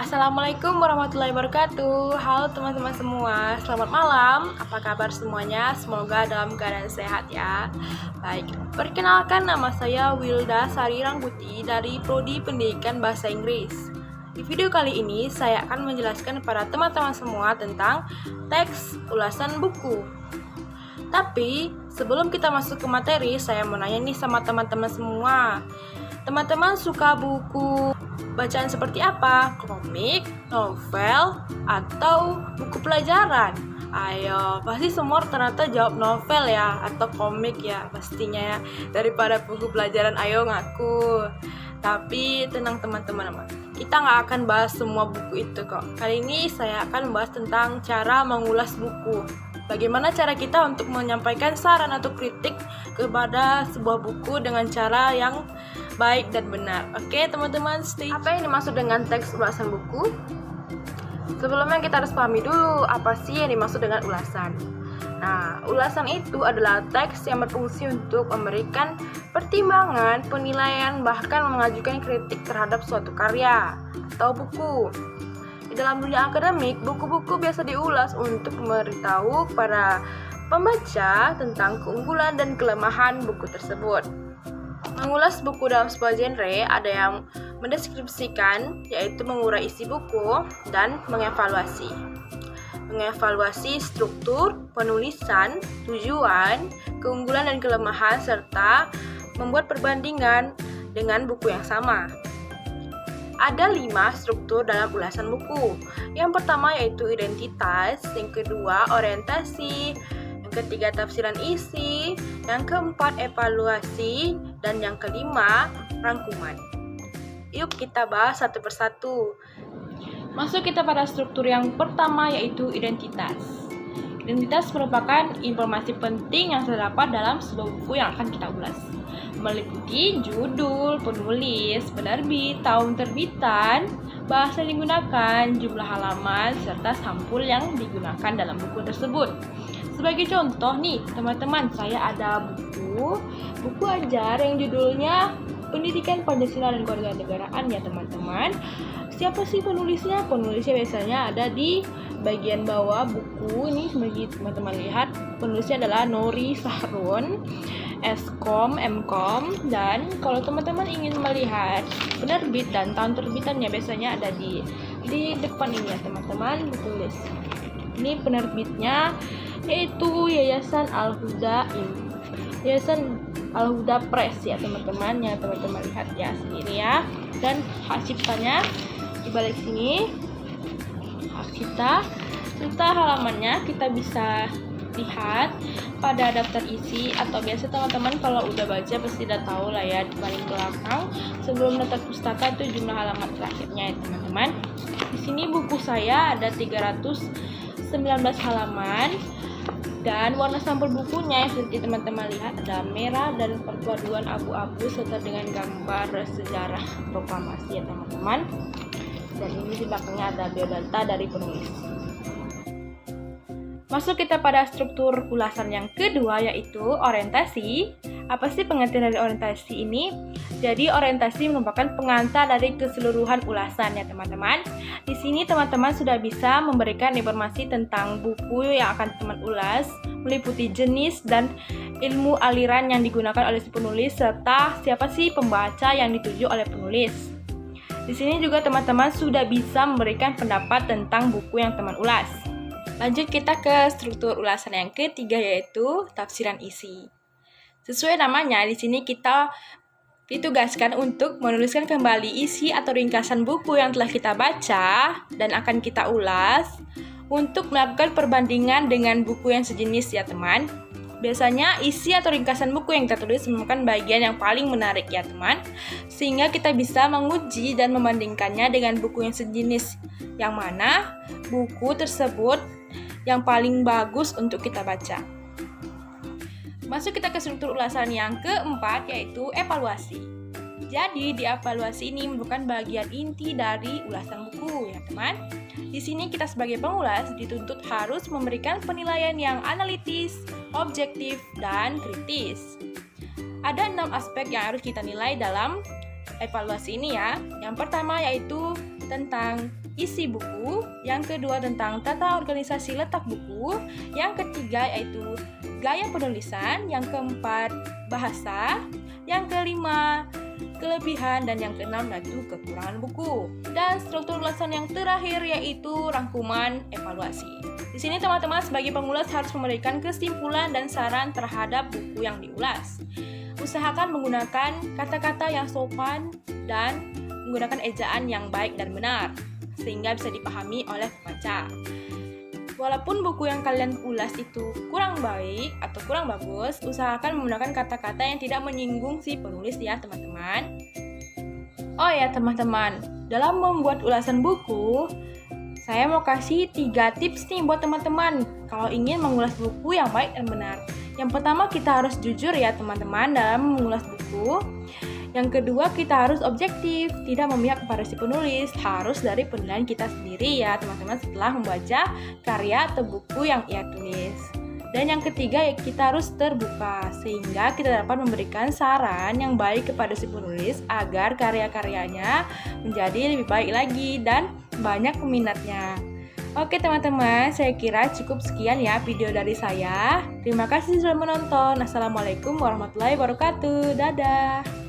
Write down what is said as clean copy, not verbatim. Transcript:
Assalamualaikum warahmatullahi wabarakatuh. Halo teman-teman semua, selamat malam. Apa kabar semuanya? Semoga dalam keadaan sehat ya. Baik, perkenalkan nama saya Wilda Sari Rangkuti dari Prodi Pendidikan Bahasa Inggris. Di video kali ini saya akan menjelaskan kepada teman-teman semua tentang teks ulasan buku. Tapi sebelum kita masuk ke materi, saya mau nanya nih sama teman-teman semua. Teman-teman suka buku bacaan seperti apa? Komik, novel, atau buku pelajaran? Ayo, pasti semua ternyata jawab novel ya, atau komik ya pastinya ya. Daripada buku pelajaran, ayo ngaku. Tapi tenang teman-teman, kita nggak akan bahas semua buku itu kok. Kali ini saya akan membahas tentang cara mengulas buku. Bagaimana cara kita untuk menyampaikan saran atau kritik kepada sebuah buku dengan cara yang baik dan benar. Oke teman-teman, apa yang dimaksud dengan teks ulasan buku? Sebelumnya kita harus pahami dulu apa sih yang dimaksud dengan ulasan. Nah, ulasan itu adalah teks yang berfungsi untuk memberikan pertimbangan, penilaian, bahkan mengajukan kritik terhadap suatu karya atau buku. Di dalam dunia akademik, buku-buku biasa diulas untuk memberitahu kepada pembaca tentang keunggulan dan kelemahan buku tersebut. Mengulas buku dalam sebuah genre ada yang mendeskripsikan, yaitu mengurai isi buku, dan mengevaluasi. Mengevaluasi struktur, penulisan, tujuan, keunggulan dan kelemahan, serta membuat perbandingan dengan buku yang sama. Ada 5 struktur dalam ulasan buku. Yang pertama yaitu identitas, yang kedua orientasi, yang ketiga tafsiran isi, yang keempat evaluasi, dan yang kelima rangkuman. Yuk kita bahas satu persatu. Masuk kita pada struktur yang pertama yaitu identitas. Identitas merupakan informasi penting yang terdapat dalam sebuah buku yang akan kita ulas, meliputi judul, penulis, penerbit, tahun terbitan, bahasa yang digunakan, jumlah halaman, serta sampul yang digunakan dalam buku tersebut. Sebagai contoh nih, teman-teman, saya ada buku ajar yang judulnya Pendidikan Pancasila dan Kewarganegaraan ya teman-teman. Siapa sih penulisnya? Penulisnya biasanya ada di bagian bawah buku ini, sebagai teman-teman lihat. Penulisnya adalah Nori Sahrun, Skom, Mkom, dan kalau teman-teman ingin melihat penerbit dan tahun terbitannya biasanya ada di depan ini ya teman-teman, ditulis. Ini penerbitnya yaitu Yayasan Al-Huda Press ya teman-teman, ya teman-teman lihat ya sendiri ya. Dan hak ciptanya di balik sini, hak cipta serta halamannya kita bisa lihat pada daftar isi, atau biasa teman-teman kalau udah baca pasti udah tahu lah ya, di paling belakang sebelum daftar pustaka itu jumlah halaman terakhirnya ya teman-teman. Di sini buku saya ada 319 halaman, dan warna sampul bukunya yang seperti teman-teman lihat ada merah dan perpaduan abu-abu serta dengan gambar sejarah proklamasi ya teman-teman. Dan ini di belakangnya ada biodata dari penulis. Masuk kita pada struktur ulasan yang kedua yaitu orientasi. Apa sih pengertian dari orientasi ini? Jadi orientasi merupakan pengantar dari keseluruhan ulasan ya teman-teman. Di sini teman-teman sudah bisa memberikan informasi tentang buku yang akan teman ulas, meliputi jenis dan ilmu aliran yang digunakan oleh si penulis, serta siapa sih pembaca yang dituju oleh penulis. Di sini juga teman-teman sudah bisa memberikan pendapat tentang buku yang teman ulas. Lanjut kita ke struktur ulasan yang ketiga yaitu tafsiran isi. Sesuai namanya, di sini kita ditugaskan untuk menuliskan kembali isi atau ringkasan buku yang telah kita baca dan akan kita ulas untuk melakukan perbandingan dengan buku yang sejenis ya teman. Biasanya isi atau ringkasan buku yang kita tulis merupakan bagian yang paling menarik ya teman, sehingga kita bisa menguji dan membandingkannya dengan buku yang sejenis, yang mana buku tersebut yang paling bagus untuk kita baca. Masuk kita ke struktur ulasan yang keempat yaitu evaluasi. Jadi di evaluasi ini merupakan bagian inti dari ulasan buku ya teman. Di sini kita sebagai pengulas dituntut harus memberikan penilaian yang analitis, objektif, dan kritis. Ada 6 aspek yang harus kita nilai dalam evaluasi ini ya. Yang pertama yaitu tentang isi buku, yang kedua tentang tata organisasi letak buku, yang ketiga yaitu gaya penulisan, yang keempat bahasa, yang kelima kelebihan, dan yang keenam yaitu kekurangan buku. Dan struktur ulasan yang terakhir yaitu rangkuman evaluasi. Di sini teman-teman sebagai pengulas harus memberikan kesimpulan dan saran terhadap buku yang diulas. Usahakan menggunakan kata-kata yang sopan dan menggunakan ejaan yang baik dan benar, sehingga bisa dipahami oleh pembaca. Walaupun buku yang kalian ulas itu kurang baik atau kurang bagus, usahakan menggunakan kata-kata yang tidak menyinggung si penulis ya teman-teman. Oh ya teman-teman, dalam membuat ulasan buku, saya mau kasih 3 tips nih buat teman-teman kalau ingin mengulas buku yang baik dan benar. Yang pertama, kita harus jujur ya teman-teman dalam mengulas buku. Yang kedua, kita harus objektif, tidak memihak kepada si penulis, harus dari penilaian kita sendiri ya teman-teman setelah membaca karya atau buku yang ia tulis. Dan yang ketiga, ya kita harus terbuka, sehingga kita dapat memberikan saran yang baik kepada si penulis agar karya-karyanya menjadi lebih baik lagi dan banyak peminatnya. Oke teman-teman, saya kira cukup sekian ya video dari saya. Terima kasih sudah menonton. Assalamualaikum warahmatullahi wabarakatuh. Dadah.